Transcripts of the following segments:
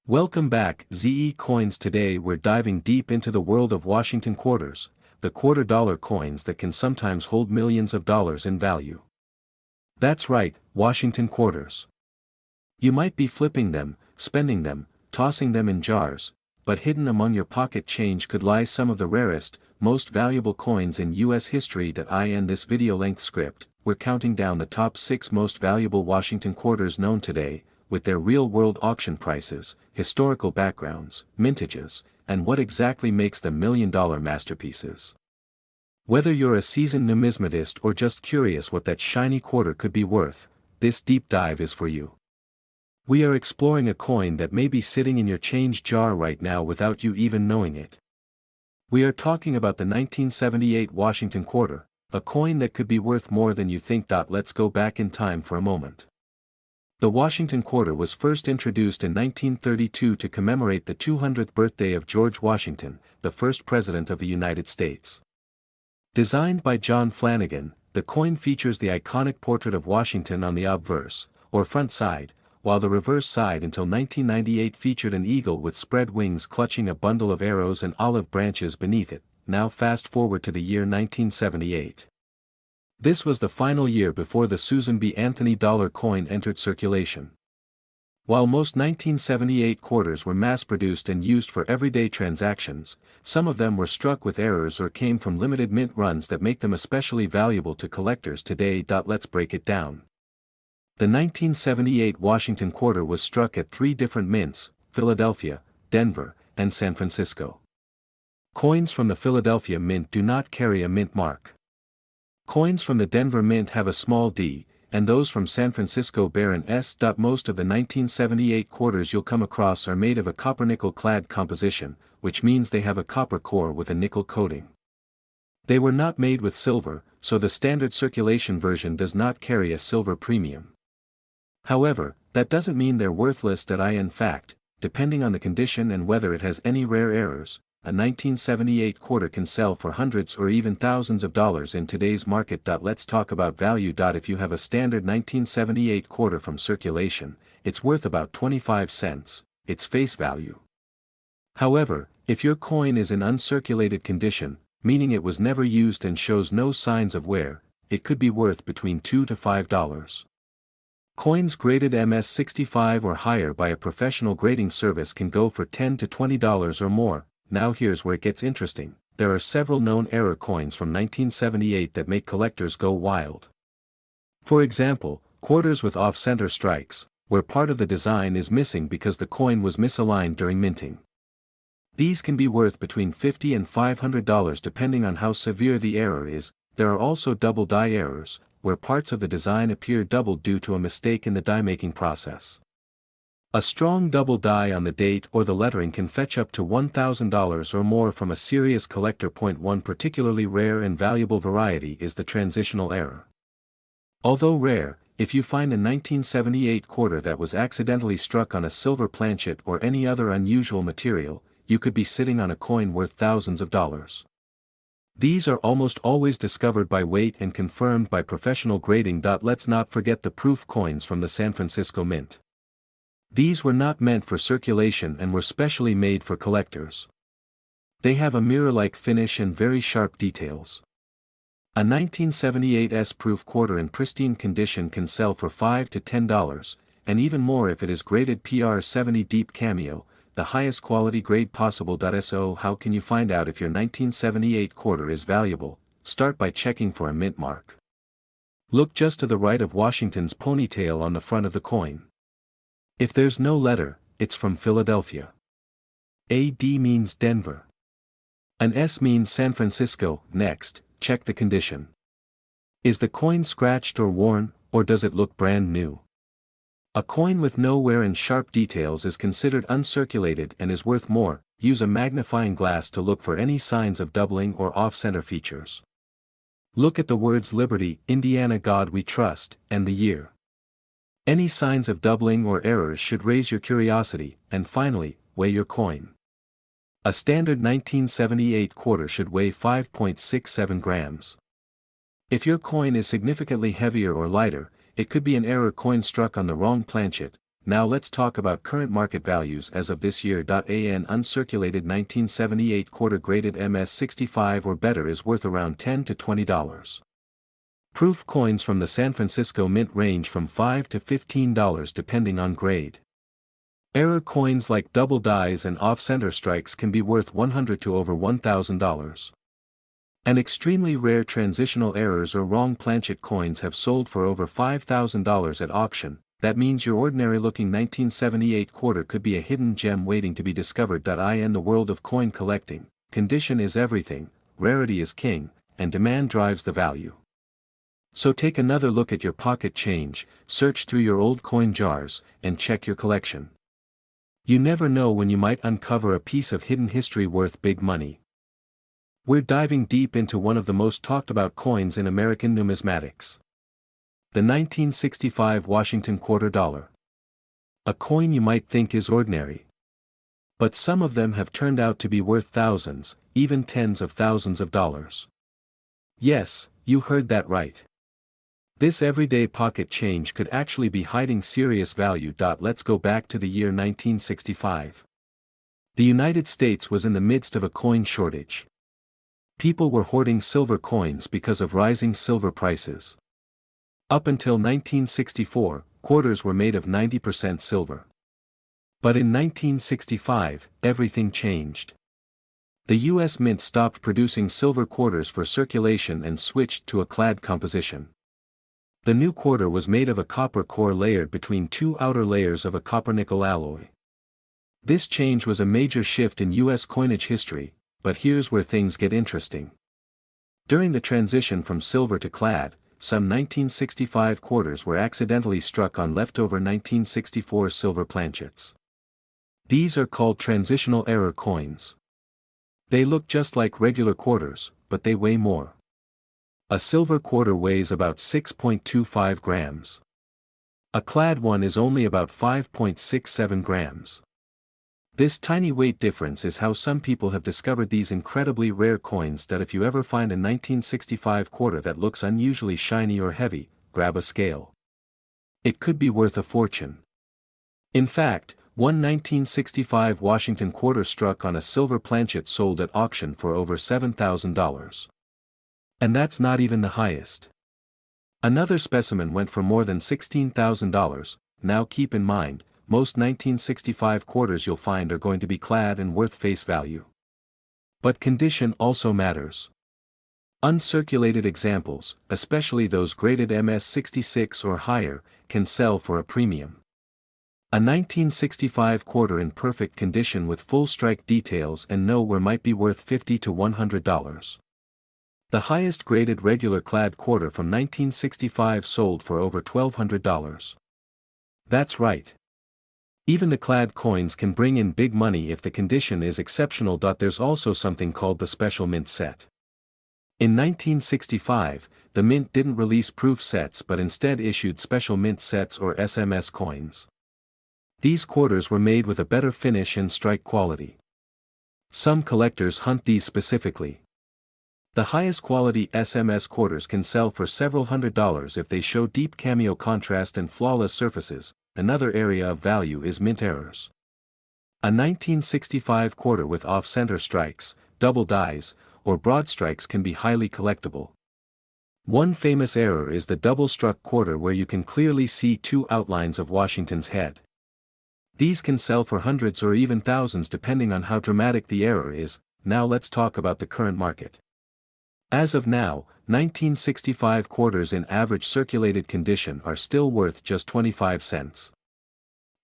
Welcome back, ZE Coins. Today we're diving deep into the world of Washington quarters, the quarter-dollar coins that can sometimes hold millions of dollars in value. That's right, Washington quarters. You might be flipping them, spending them, tossing them in jars, but hidden among your pocket change could lie some of the rarest, most valuable coins in U.S. history. In this video-length script, we're counting down the top 6 most valuable Washington quarters known today, with their real-world auction prices, historical backgrounds, mintages, and what exactly makes them million-dollar masterpieces. Whether you're a seasoned numismatist or just curious what that shiny quarter could be worth, this deep dive is for you. We are exploring a coin that may be sitting in your change jar right now without you even knowing it. We are talking about the 1978 Washington quarter, a coin that could be worth more than you think. Let's go back in time for a moment. The Washington quarter was first introduced in 1932 to commemorate the 200th birthday of George Washington, the first President of the United States. Designed by John Flanagan, the coin features the iconic portrait of Washington on the obverse, or front side, while the reverse side until 1998 featured an eagle with spread wings clutching a bundle of arrows and olive branches beneath it. Now fast forward to the year 1978. This was the final year before the Susan B. Anthony dollar coin entered circulation. While most 1978 quarters were mass-produced and used for everyday transactions, some of them were struck with errors or came from limited mint runs that make them especially valuable to collectors today. Let's break it down. The 1978 Washington quarter was struck at 3 different mints: Philadelphia, Denver, and San Francisco. Coins from the Philadelphia Mint do not carry a mint mark. Coins from the Denver Mint have a small d, and those from San Francisco bear an S. Most of the 1978 quarters you'll come across are made of a copper-nickel clad composition, which means they have a copper core with a nickel coating. They were not made with silver, so the standard circulation version does not carry a silver premium. However, that doesn't mean they're worthless. In fact, depending on the condition and whether it has any rare errors, a 1978 quarter can sell for hundreds or even thousands of dollars in today's market. Let's talk about value. If you have a standard 1978 quarter from circulation, it's worth about 25 cents, its face value. However, if your coin is in uncirculated condition, meaning it was never used and shows no signs of wear, it could be worth between $2 to $5. Coins graded MS-65 or higher by a professional grading service can go for $10 to $20 or more. Now here's where it gets interesting. There are several known error coins from 1978 that make collectors go wild. For example, quarters with off-center strikes, where part of the design is missing because the coin was misaligned during minting. These can be worth between $50 and $500 depending on how severe the error is. There are also double die errors, where parts of the design appear doubled due to a mistake in the die-making process. A strong double die on the date or the lettering can fetch up to $1,000 or more from a serious collector. One particularly rare and valuable variety is the transitional error. Although rare, if you find a 1978 quarter that was accidentally struck on a silver planchet or any other unusual material, you could be sitting on a coin worth thousands of dollars. These are almost always discovered by weight and confirmed by professional grading. Let's not forget the proof coins from the San Francisco Mint. These were not meant for circulation and were specially made for collectors. They have a mirror-like finish and very sharp details. A 1978 S-proof quarter in pristine condition can sell for $5 to $10, and even more if it is graded PR70 Deep Cameo, the highest quality grade possible. So how can you find out if your 1978 quarter is valuable? Start by checking for a mint mark. Look just to the right of Washington's ponytail on the front of the coin. If there's no letter, it's from Philadelphia. A D means Denver. An S means San Francisco. Next, check the condition. Is the coin scratched or worn, or does it look brand new? A coin with no wear and sharp details is considered uncirculated and is worth more. Use a magnifying glass to look for any signs of doubling or off-center features. Look at the words Liberty, Indiana, God We Trust, and the year. Any signs of doubling or errors should raise your curiosity. And finally, weigh your coin. A standard 1978 quarter should weigh 5.67 grams. If your coin is significantly heavier or lighter, it could be an error coin struck on the wrong planchet. Now let's talk about current market values as of this year. An uncirculated 1978 quarter graded MS65 or better is worth around $10 to $20. Proof coins from the San Francisco Mint range from $5 to $15 depending on grade. Error coins like double dies and off-center strikes can be worth $100 to over $1,000. And extremely rare transitional errors or wrong planchet coins have sold for over $5,000 at auction. That means your ordinary-looking 1978 quarter could be a hidden gem waiting to be discovered. In the world of coin collecting, condition is everything, rarity is king, and demand drives the value. So take another look at your pocket change, search through your old coin jars, and check your collection. You never know when you might uncover a piece of hidden history worth big money. We're diving deep into one of the most talked about coins in American numismatics. The 1965 Washington Quarter Dollar. A coin you might think is ordinary. But some of them have turned out to be worth thousands, even tens of thousands of dollars. Yes, you heard that right. This everyday pocket change could actually be hiding serious value. Let's go back to the year 1965. The United States was in the midst of a coin shortage. People were hoarding silver coins because of rising silver prices. Up until 1964, quarters were made of 90% silver. But in 1965, everything changed. The U.S. Mint stopped producing silver quarters for circulation and switched to a clad composition. The new quarter was made of a copper core layered between two outer layers of a copper-nickel alloy. This change was a major shift in U.S. coinage history, but here's where things get interesting. During the transition from silver to clad, some 1965 quarters were accidentally struck on leftover 1964 silver planchets. These are called transitional error coins. They look just like regular quarters, but they weigh more. A silver quarter weighs about 6.25 grams. A clad one is only about 5.67 grams. This tiny weight difference is how some people have discovered these incredibly rare coins. If you ever find a 1965 quarter that looks unusually shiny or heavy, grab a scale. It could be worth a fortune. In fact, one 1965 Washington quarter struck on a silver planchet sold at auction for over $7,000. And that's not even the highest. Another specimen went for more than $16,000. Now keep in mind, most 1965 quarters you'll find are going to be clad and worth face value. But condition also matters. Uncirculated examples, especially those graded MS66 or higher, can sell for a premium. A 1965 quarter in perfect condition with full strike details and nowhere might be worth $50 to $100. The highest graded regular clad quarter from 1965 sold for over $1,200. That's right. Even the clad coins can bring in big money if the condition is exceptional. There's also something called the special mint set. In 1965, the mint didn't release proof sets but instead issued special mint sets or SMS coins. These quarters were made with a better finish and strike quality. Some collectors hunt these specifically. The highest quality SMS quarters can sell for several $100s if they show deep cameo contrast and flawless surfaces. Another area of value is mint errors. A 1965 quarter with off-center strikes, double dies, or broad strikes can be highly collectible. One famous error is the double-struck quarter where you can clearly see two outlines of Washington's head. These can sell for hundreds or even thousands depending on how dramatic the error is. Now let's talk about the current market. As of now, 1965 quarters in average circulated condition are still worth just 25 cents.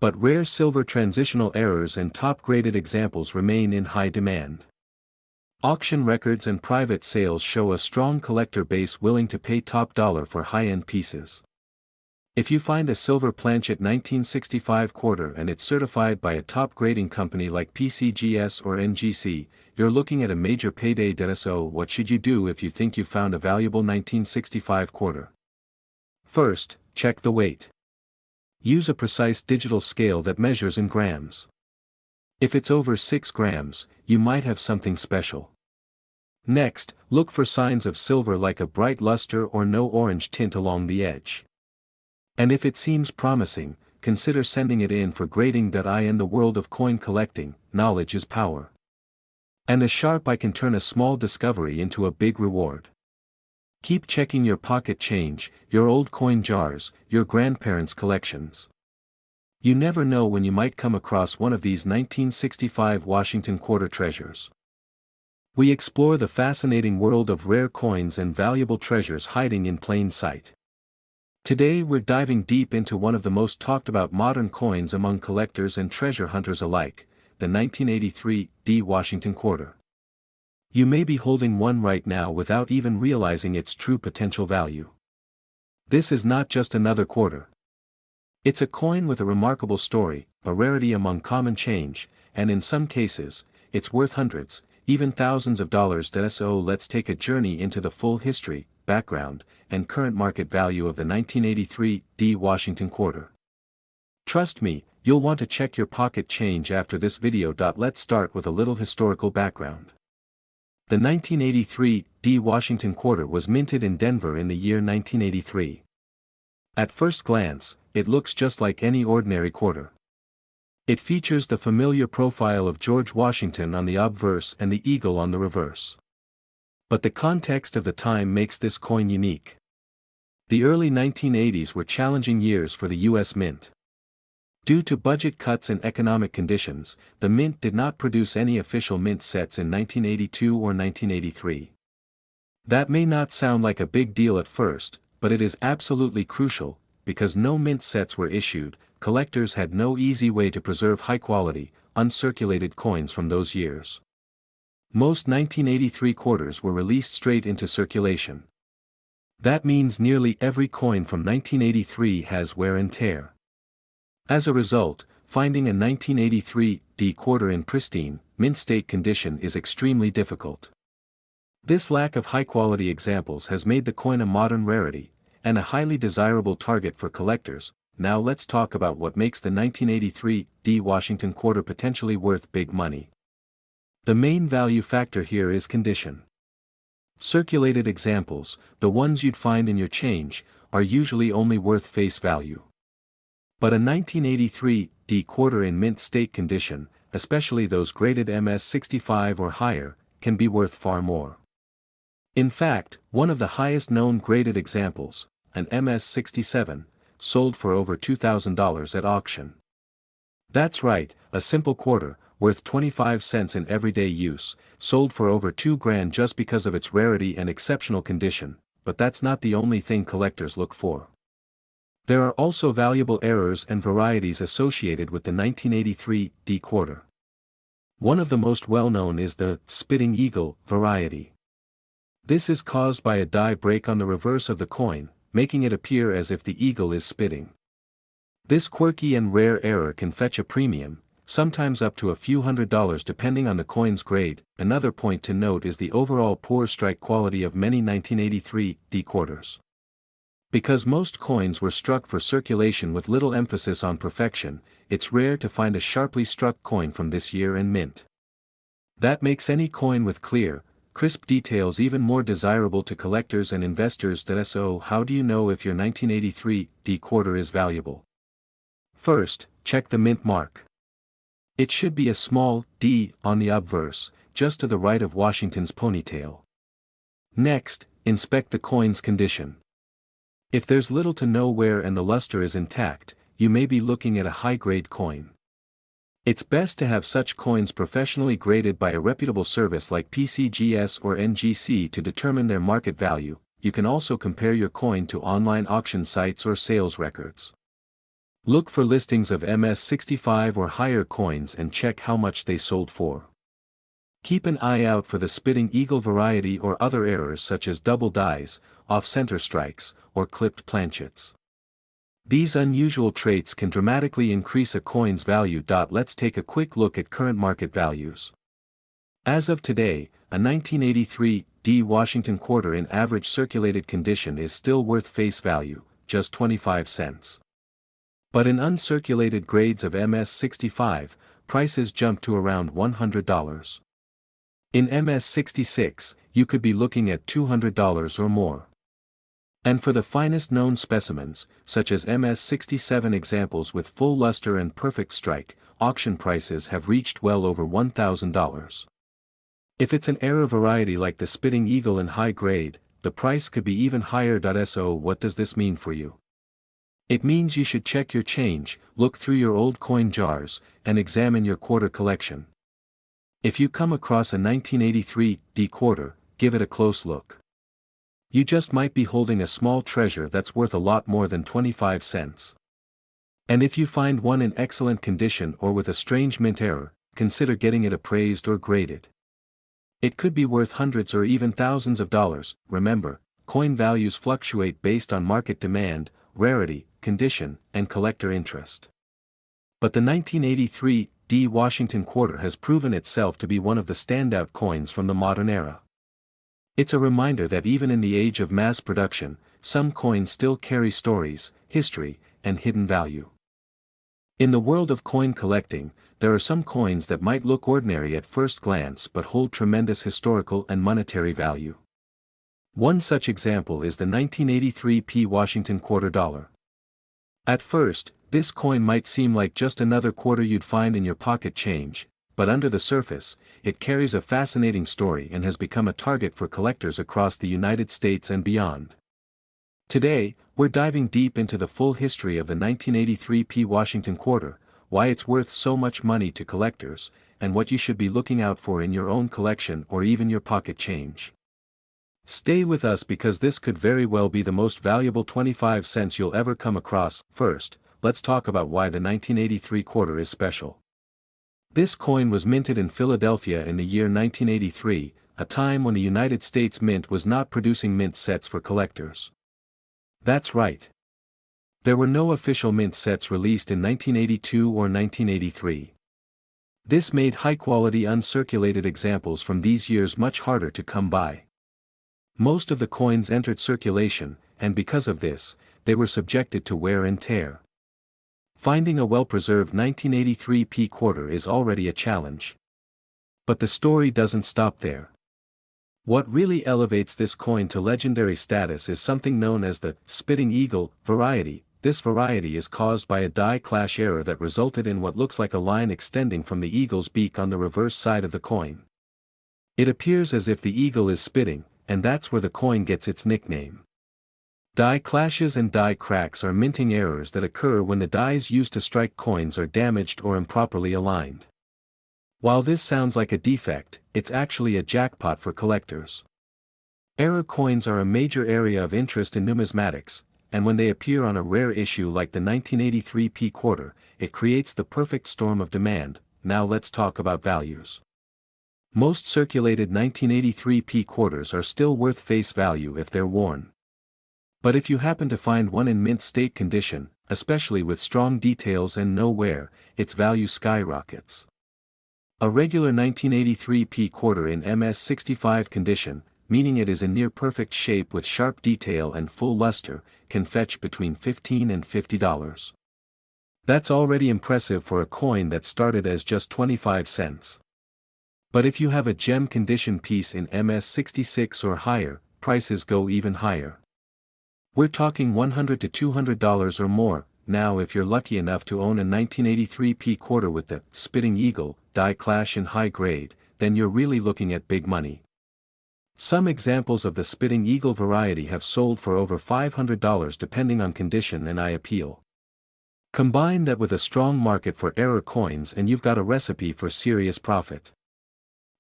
But rare silver transitional errors and top-graded examples remain in high demand. Auction records and private sales show a strong collector base willing to pay top dollar for high-end pieces. If you find a silver planchet 1965 quarter and it's certified by a top grading company like PCGS or NGC, you're looking at a major payday. So what should you do if you think you found a valuable 1965 quarter? First, check the weight. Use a precise digital scale that measures in grams. If it's over 6 grams, you might have something special. Next, look for signs of silver like a bright luster or no orange tint along the edge. And if it seems promising, consider sending it in for grading. In the world of coin collecting, knowledge is power. And a sharp eye can turn a small discovery into a big reward. Keep checking your pocket change, your old coin jars, your grandparents' collections. You never know when you might come across one of these 1965 Washington quarter treasures. We explore the fascinating world of rare coins and valuable treasures hiding in plain sight. Today we're diving deep into one of the most talked about modern coins among collectors and treasure hunters alike, the 1983 D Washington quarter. You may be holding one right now without even realizing its true potential value. This is not just another quarter. It's a coin with a remarkable story, a rarity among common change, and in some cases, it's worth hundreds, even thousands of dollars. So let's take a journey into the full history, background, and current market value of the 1983 D Washington quarter. Trust me, you'll want to check your pocket change after this video. Let's start with a little historical background. The 1983 D Washington quarter was minted in Denver in the year 1983. At first glance, it looks just like any ordinary quarter. It features the familiar profile of George Washington on the obverse and the eagle on the reverse. But the context of the time makes this coin unique. The early 1980s were challenging years for the U.S. Mint. Due to budget cuts and economic conditions, the Mint did not produce any official mint sets in 1982 or 1983. That may not sound like a big deal at first, but it is absolutely crucial, because no mint sets were issued. Collectors had no easy way to preserve high-quality, uncirculated coins from those years. Most 1983 quarters were released straight into circulation. That means nearly every coin from 1983 has wear and tear. As a result, finding a 1983 D quarter in pristine, mint state condition is extremely difficult. This lack of high-quality examples has made the coin a modern rarity, and a highly desirable target for collectors. Now let's talk about what makes the 1983 D Washington quarter potentially worth big money. The main value factor here is condition. Circulated examples, the ones you'd find in your change, are usually only worth face value. But a 1983 D quarter in mint state condition, especially those graded MS65 or higher, can be worth far more. In fact, one of the highest known graded examples, an MS67, sold for over $2,000 at auction. That's right, a simple quarter, worth 25 cents in everyday use, sold for over $2,000 just because of its rarity and exceptional condition. But that's not the only thing collectors look for. There are also valuable errors and varieties associated with the 1983 D quarter. One of the most well-known is the spitting eagle variety. This is caused by a die break on the reverse of the coin, making it appear as if the eagle is spitting. This quirky and rare error can fetch a premium, sometimes up to a few $100s depending on the coin's grade. Another point to note is the overall poor strike quality of many 1983 D quarters. Because most coins were struck for circulation with little emphasis on perfection, it's rare to find a sharply struck coin from this year and mint. That makes any coin with clear, crisp details even more desirable to collectors and investors. So how do you know if your 1983 D quarter is valuable? First, check the mint mark. It should be a small D on the obverse, just to the right of Washington's ponytail. Next, inspect the coin's condition. If there's little to no wear and the luster is intact, you may be looking at a high-grade coin. It's best to have such coins professionally graded by a reputable service like PCGS or NGC to determine their market value. You can also compare your coin to online auction sites or sales records. Look for listings of MS65 or higher coins and check how much they sold for. Keep an eye out for the spitting eagle variety or other errors such as double dies, off-center strikes, or clipped planchets. These unusual traits can dramatically increase a coin's value. Let's take a quick look at current market values. As of today, a 1983 D Washington quarter in average circulated condition is still worth face value, just 25 cents. But in uncirculated grades of MS65, prices jump to around $100. In MS66, you could be looking at $200 or more. And for the finest known specimens, such as MS67 examples with full luster and perfect strike, auction prices have reached well over $1,000. If it's an era variety like the Spitting Eagle in high grade, the price could be even higher. So what does this mean for you? It means you should check your change, look through your old coin jars, and examine your quarter collection. If you come across a 1983 D quarter, give it a close look. You just might be holding a small treasure that's worth a lot more than 25 cents. And if you find one in excellent condition or with a strange mint error, consider getting it appraised or graded. It could be worth hundreds or even thousands of dollars. Remember, coin values fluctuate based on market demand, rarity, condition, and collector interest. But the 1983 D Washington quarter has proven itself to be one of the standout coins from the modern era. It's a reminder that even in the age of mass production, some coins still carry stories, history, and hidden value. In the world of coin collecting, there are some coins that might look ordinary at first glance but hold tremendous historical and monetary value. One such example is the 1983 P Washington quarter dollar. At first, this coin might seem like just another quarter you'd find in your pocket change, but under the surface, it carries a fascinating story and has become a target for collectors across the United States and beyond. Today, we're diving deep into the full history of the 1983 P Washington quarter, why it's worth so much money to collectors, and what you should be looking out for in your own collection or even your pocket change. Stay with us because this could very well be the most valuable 25 cents you'll ever come across. First, let's talk about why the 1983 quarter is special. This coin was minted in Philadelphia in the year 1983, a time when the United States Mint was not producing mint sets for collectors. That's right. There were no official mint sets released in 1982 or 1983. This made high-quality uncirculated examples from these years much harder to come by. Most of the coins entered circulation, and because of this, they were subjected to wear and tear. Finding a well-preserved 1983 P quarter is already a challenge. But the story doesn't stop there. What really elevates this coin to legendary status is something known as the Spitting Eagle variety. This variety is caused by a die clash error that resulted in what looks like a line extending from the eagle's beak on the reverse side of the coin. It appears as if the eagle is spitting, and that's where the coin gets its nickname. Die clashes and die cracks are minting errors that occur when the dies used to strike coins are damaged or improperly aligned. While this sounds like a defect, it's actually a jackpot for collectors. Error coins are a major area of interest in numismatics, and when they appear on a rare issue like the 1983 P quarter, it creates the perfect storm of demand. Now let's talk about values. Most circulated 1983 P quarters are still worth face value if they're worn. But if you happen to find one in mint state condition, especially with strong details and no wear, its value skyrockets. A regular 1983 P quarter in MS65 condition, meaning it is in near perfect shape with sharp detail and full luster, can fetch between $15 and $50. That's already impressive for a coin that started as just 25 cents. But if you have a gem condition piece in MS66 or higher, prices go even higher. We're talking $100 to $200 or more. Now if you're lucky enough to own a 1983 P quarter with the Spitting Eagle die clash in high grade, then you're really looking at big money. Some examples of the Spitting Eagle variety have sold for over $500 depending on condition and eye appeal. Combine that with a strong market for error coins and you've got a recipe for serious profit.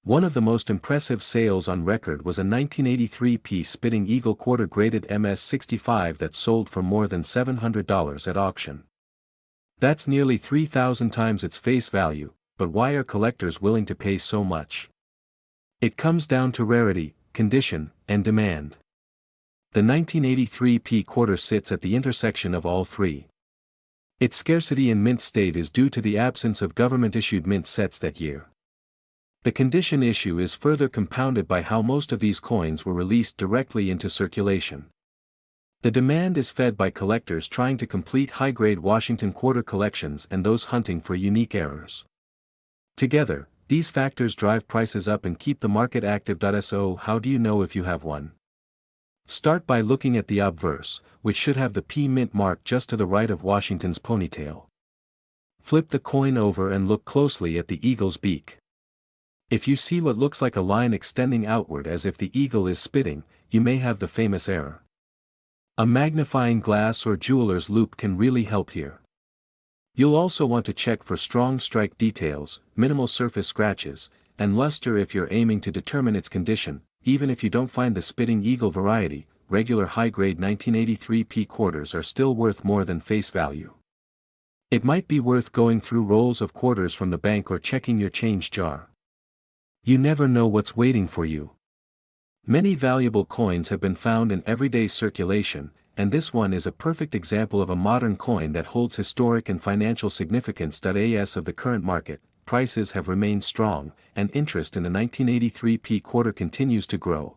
One of the most impressive sales on record was a 1983 P Spitting Eagle quarter graded MS65 that sold for more than $700 at auction. That's nearly 3,000 times its face value, but why are collectors willing to pay so much? It comes down to rarity, condition, and demand. The 1983 P quarter sits at the intersection of all three. Its scarcity in mint state is due to the absence of government-issued mint sets that year. The condition issue is further compounded by how most of these coins were released directly into circulation. The demand is fed by collectors trying to complete high-grade Washington quarter collections and those hunting for unique errors. Together, these factors drive prices up and keep the market active. So how do you know if you have one? Start by looking at the obverse, which should have the P mint mark just to the right of Washington's ponytail. Flip the coin over and look closely at the eagle's beak. If you see what looks like a line extending outward as if the eagle is spitting, you may have the famous error. A magnifying glass or jeweler's loupe can really help here. You'll also want to check for strong strike details, minimal surface scratches, and luster if you're aiming to determine its condition. Even if you don't find the spitting eagle variety, regular high-grade 1983 P quarters are still worth more than face value. It might be worth going through rolls of quarters from the bank or checking your change jar. You never know what's waiting for you. Many valuable coins have been found in everyday circulation, and this one is a perfect example of a modern coin that holds historic and financial significance. As of the current market, prices have remained strong, and interest in the 1983 P quarter continues to grow.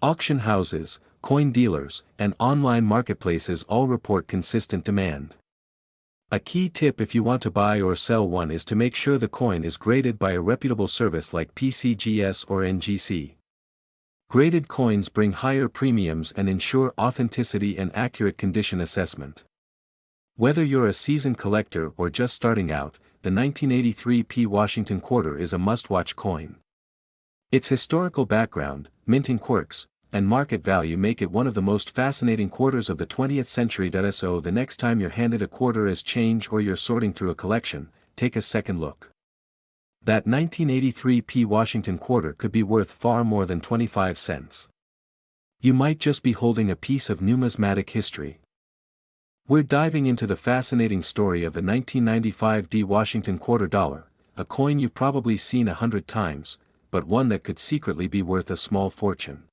Auction houses, coin dealers, and online marketplaces all report consistent demand. A key tip if you want to buy or sell one is to make sure the coin is graded by a reputable service like PCGS or NGC. Graded coins bring higher premiums and ensure authenticity and accurate condition assessment. Whether you're a seasoned collector or just starting out, the 1983 P Washington quarter is a must-watch coin. Its historical background, minting quirks, and market value make it one of the most fascinating quarters of the 20th century. So the next time you're handed a quarter as change or you're sorting through a collection, take a second look. That 1983 P Washington quarter could be worth far more than 25 cents. You might just be holding a piece of numismatic history. We're diving into the fascinating story of the 1995 D Washington quarter dollar, a coin you've probably seen 100 times, but one that could secretly be worth a small fortune.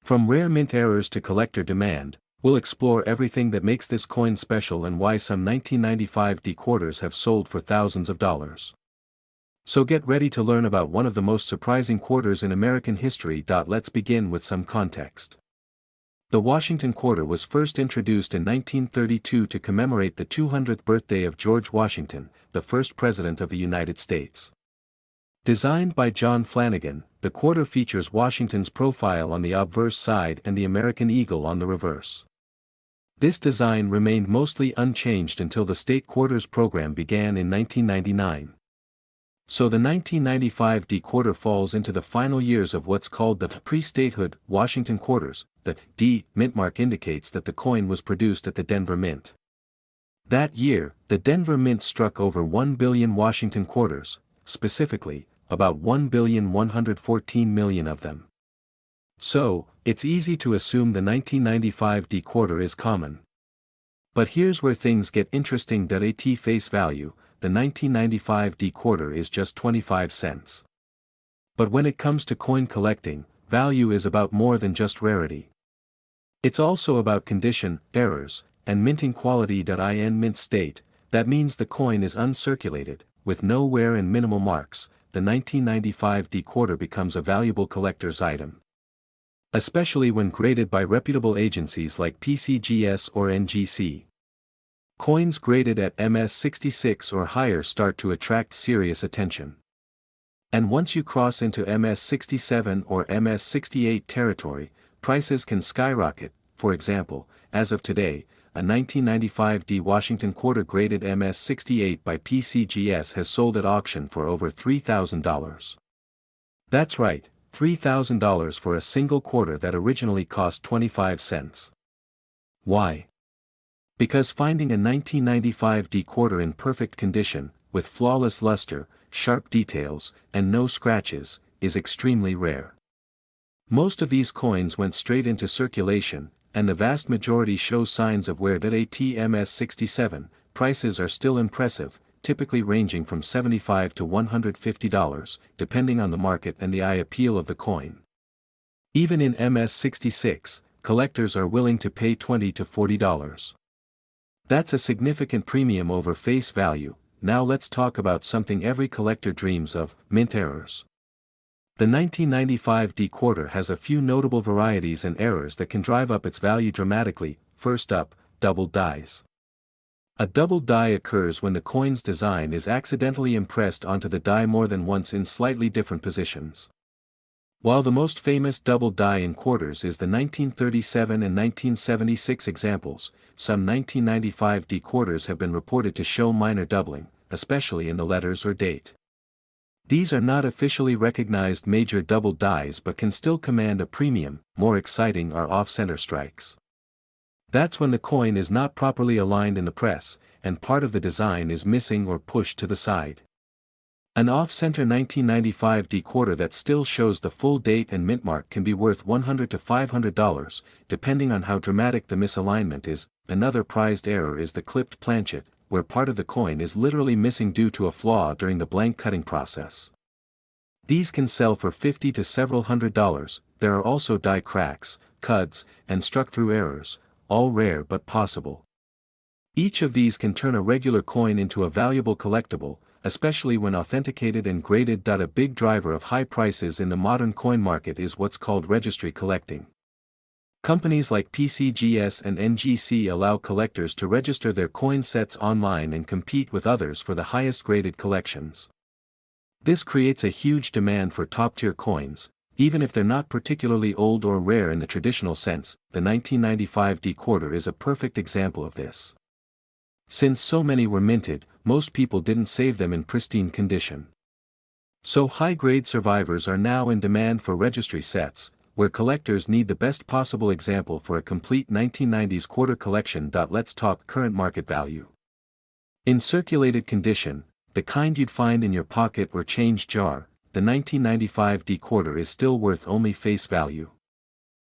From rare mint errors to collector demand, we'll explore everything that makes this coin special and why some 1995 D quarters have sold for thousands of dollars. So get ready to learn about one of the most surprising quarters in American history. Let's begin with some context. The Washington quarter was first introduced in 1932 to commemorate the 200th birthday of George Washington, the first President of the United States. Designed by John Flanagan, the quarter features Washington's profile on the obverse side and the American eagle on the reverse. This design remained mostly unchanged until the state quarters program began in 1999. So the 1995 D quarter falls into the final years of what's called the pre-statehood Washington quarters. The D mint mark indicates that the coin was produced at the Denver Mint. That year, the Denver Mint struck over 1 billion Washington quarters, specifically, about 1,114 million of them. So, it's easy to assume the 1995 D quarter is common. But here's where things get interesting. At face value, the 1995 D quarter is just 25 cents. But when it comes to coin collecting, value is about more than just rarity. It's also about condition, errors, and minting quality. In mint state, that means the coin is uncirculated, with no wear and minimal marks. The 1995 D quarter becomes a valuable collector's item. Especially when graded by reputable agencies like PCGS or NGC. Coins graded at MS66 or higher start to attract serious attention. And once you cross into MS67 or MS68 territory, prices can skyrocket. For example, as of today, a 1995 D Washington quarter graded MS68 by PCGS has sold at auction for over $3,000. That's right, $3,000 for a single quarter that originally cost 25 cents. Why? Because finding a 1995 D quarter in perfect condition, with flawless luster, sharp details, and no scratches, is extremely rare. Most of these coins went straight into circulation, and the vast majority show signs of wear. At MS67, prices are still impressive, typically ranging from $75 to $150, depending on the market and the eye appeal of the coin. Even in MS66, collectors are willing to pay $20 to $40. That's a significant premium over face value. Now let's talk about something every collector dreams of: mint errors. The 1995 D quarter has a few notable varieties and errors that can drive up its value dramatically. First up, doubled dies. A doubled die occurs when the coin's design is accidentally impressed onto the die more than once in slightly different positions. While the most famous double die in quarters is the 1937 and 1976 examples, some 1995 D quarters have been reported to show minor doubling, especially in the letters or date. These are not officially recognized major double dies but can still command a premium. More exciting are off-center strikes. That's when the coin is not properly aligned in the press, and part of the design is missing or pushed to the side. An off-center 1995 D quarter that still shows the full date and mint mark can be worth $100 to $500, depending on how dramatic the misalignment is. Another prized error is the clipped planchet, where part of the coin is literally missing due to a flaw during the blank cutting process. These can sell for $50 to several $100s. There are also die cracks, cuts, and struck-through errors, all rare but possible. Each of these can turn a regular coin into a valuable collectible, especially when authenticated and graded. A big driver of high prices in the modern coin market is what's called registry collecting. Companies like PCGS and NGC allow collectors to register their coin sets online and compete with others for the highest graded collections. This creates a huge demand for top-tier coins, even if they're not particularly old or rare in the traditional sense. The 1995 D quarter is a perfect example of this. Since so many were minted, most people didn't save them in pristine condition. So high-grade survivors are now in demand for registry sets, where collectors need the best possible example for a complete 1990s quarter collection. Let's talk current market value. In circulated condition, the kind you'd find in your pocket or change jar, the 1995 D quarter is still worth only face value.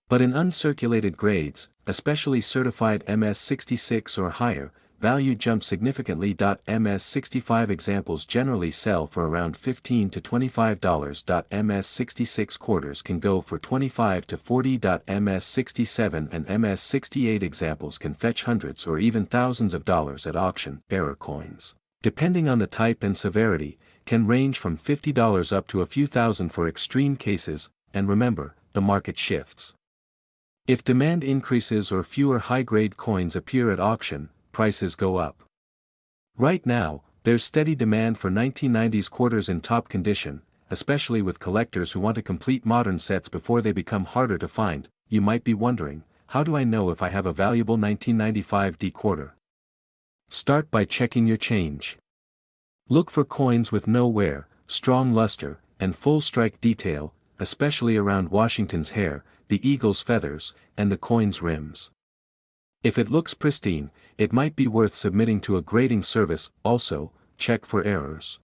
But in uncirculated grades, especially certified MS66 or higher, value jumps significantly. MS65 examples generally sell for around $15 to $25. MS66 quarters can go for $25 to $40. MS67 and MS68 examples can fetch hundreds or even thousands of dollars at auction. Error coins, depending on the type and severity, can range from $50 up to a few thousand for extreme cases, and remember, the market shifts. If demand increases or fewer high-grade coins appear at auction, prices go up. Right now, there's steady demand for 1990s quarters in top condition, especially with collectors who want to complete modern sets before they become harder to find. You might be wondering, how do I know if I have a valuable 1995 D quarter? Start by checking your change. Look for coins with no wear, strong luster, and full strike detail, especially around Washington's hair, the eagle's feathers, and the coin's rims. If it looks pristine, it might be worth submitting to a grading service. Also, check for errors.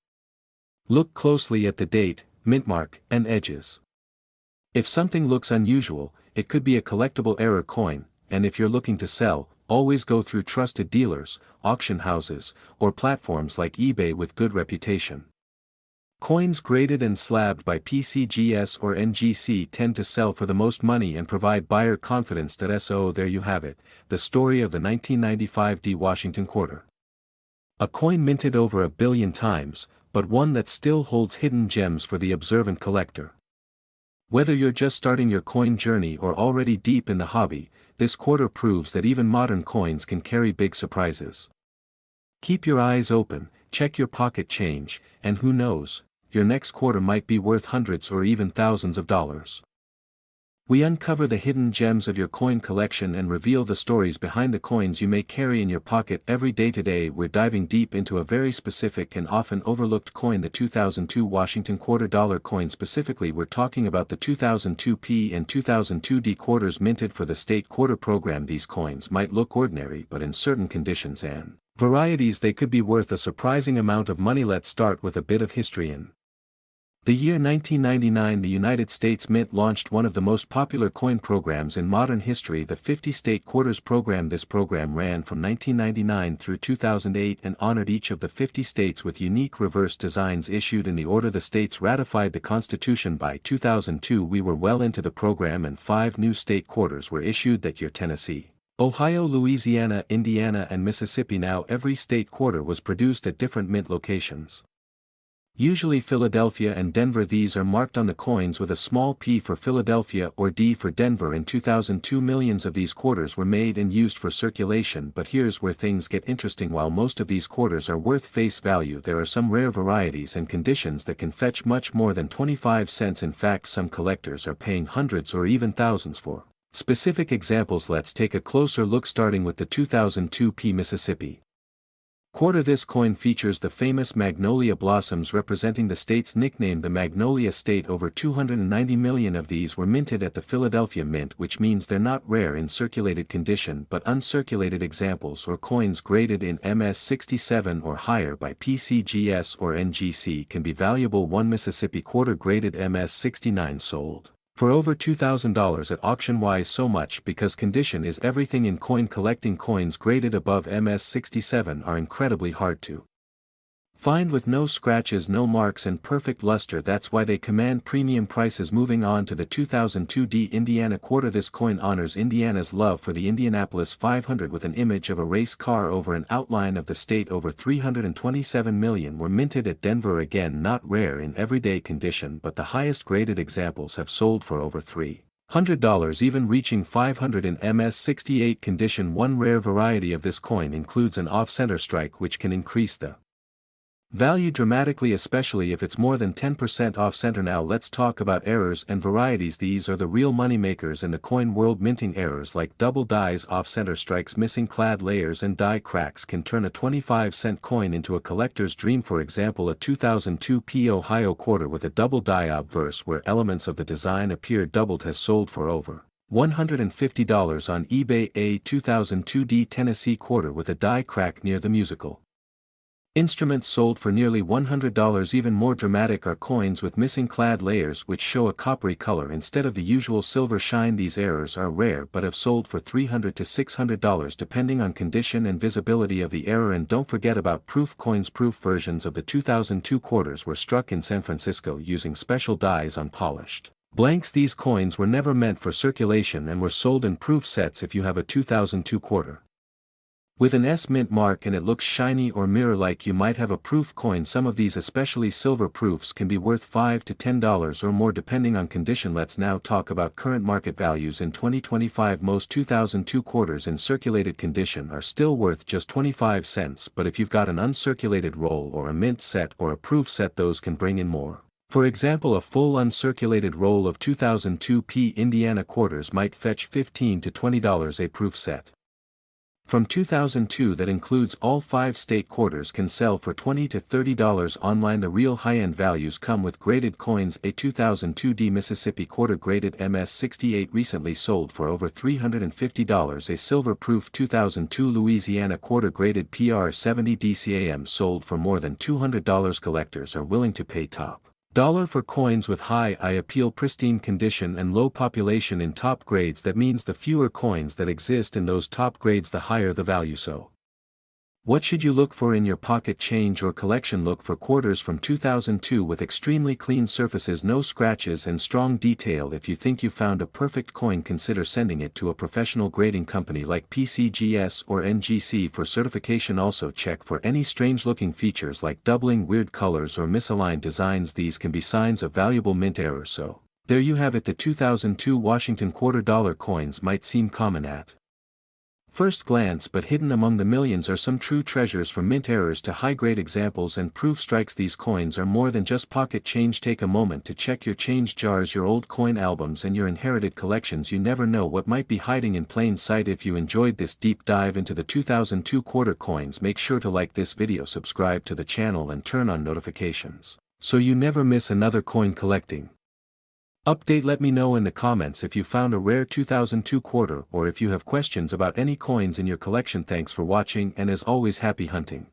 Look closely at the date, mint mark, and edges. If something looks unusual, it could be a collectible error coin, and if you're looking to sell, always go through trusted dealers, auction houses, or platforms like eBay with good reputation. Coins graded and slabbed by PCGS or NGC tend to sell for the most money and provide buyer confidence. So there you have it, the story of the 1995 D Washington quarter. A coin minted over 1 billion times, but one that still holds hidden gems for the observant collector. Whether you're just starting your coin journey or already deep in the hobby, this quarter proves that even modern coins can carry big surprises. Keep your eyes open, check your pocket change, and who knows, your next quarter might be worth hundreds or even thousands of dollars. We uncover the hidden gems of your coin collection and reveal the stories behind the coins you may carry in your pocket every day. Today we're diving deep into a very specific and often overlooked coin, the 2002 Washington quarter dollar coin. Specifically, we're talking about the 2002 P and 2002 D quarters minted for the state quarter program. These coins might look ordinary, but in certain conditions and varieties they could be worth a surprising amount of money. Let's start with a bit of history. In the year 1999, the United States Mint launched one of the most popular coin programs in modern history, the 50-state quarters program. This program ran from 1999 through 2008 and honored each of the 50 states with unique reverse designs issued in the order the states ratified the Constitution. By 2002 we were well into the program and 5 new state quarters were issued that year: Tennessee, Ohio, Louisiana, Indiana and Mississippi. Now every state quarter was produced at different mint locations. Usually Philadelphia and Denver. These are marked on the coins with a small p for Philadelphia or D for Denver. In 2002 millions of these quarters were made and used for circulation, but here's where things get interesting. While most of these quarters are worth face value, there are some rare varieties and conditions that can fetch much more than 25 cents. In fact, some collectors are paying hundreds or even thousands for specific examples. Let's take a closer look, starting with the 2002 P Mississippi quarter. This coin features the famous magnolia blossoms representing the state's nickname, the Magnolia State. Over 290 million of these were minted at the Philadelphia Mint, which means they're not rare in circulated condition, but uncirculated examples or coins graded in MS67 or higher by PCGS or NGC can be valuable. One Mississippi quarter graded MS69 sold for over $2,000 at auction. Why so much? Because condition is everything in coin collecting. Coins graded above MS67 are incredibly hard to find, with no scratches, no marks and perfect luster. That's why they command premium prices. Moving on to the 2002 D Indiana quarter. This coin honors Indiana's love for the Indianapolis 500 with an image of a race car over an outline of the state. Over 327 million were minted at Denver. Again, not rare in everyday condition, but the highest graded examples have sold for over $300, even reaching $500 in MS68 condition. One rare variety of this coin includes an off-center strike, which can increase the value dramatically, especially if it's more than 10% off-center. Now let's talk about errors and varieties. These are the real moneymakers in the coin world. Minting errors like double dies, off-center strikes, missing clad layers and die cracks can turn a 25-cent coin into a collector's dream. For example, a 2002 P Ohio quarter with a double die obverse where elements of the design appear doubled has sold for over $150 on eBay. A 2002 D Tennessee quarter with a die crack near the musical instruments sold for nearly $100. Even more dramatic are coins with missing clad layers which show a coppery color instead of the usual silver shine. These errors are rare but have sold for $300 to $600 depending on condition and visibility of the error. And don't forget about proof coins. Proof versions of the 2002 quarters were struck in San Francisco using special dies on polished blanks. These coins were never meant for circulation and were sold in proof sets. If you have a 2002 quarter with an S mint mark and it looks shiny or mirror-like, you might have a proof coin. Some of these, especially silver proofs, can be worth $5 to $10 or more depending on condition. Let's now talk about current market values in 2025. Most 2002 quarters in circulated condition are still worth just 25 cents, but if you've got an uncirculated roll or a mint set or a proof set, those can bring in more. For example, a full uncirculated roll of 2002 P Indiana quarters might fetch $15 to $20. A proof set from 2002 that includes all 5 state quarters can sell for $20 to $30 online. The real high-end values come with graded coins. A 2002 D Mississippi quarter graded MS68 recently sold for over $350. A silver-proof 2002 Louisiana quarter graded PR70 DCAM sold for more than $200. Collectors are willing to pay top dollar for coins with high eye appeal, pristine condition and low population in top grades. That means the fewer coins that exist in those top grades, the higher the value. So what should you look for in your pocket change or collection? Look for quarters from 2002 with extremely clean surfaces, no scratches and strong detail. If you think you found a perfect coin, consider sending it to a professional grading company like PCGS or NGC for certification. Also check for any strange looking features like doubling, weird colors or misaligned designs. These can be signs of valuable mint error. So there you have it. The 2002 Washington quarter dollar coins might seem common at first glance, but hidden among the millions are some true treasures. From mint errors to high-grade examples and proof strikes, these coins are more than just pocket change. Take a moment to check your change jars, your old coin albums and your inherited collections. You never know what might be hiding in plain sight. If you enjoyed this deep dive into the 2002 quarter coins, make sure to like this video, subscribe to the channel and turn on notifications so you never miss another coin collecting update. Let me know in the comments if you found a rare 2002 quarter or if you have questions about any coins in your collection. Thanks for watching, and as always, happy hunting.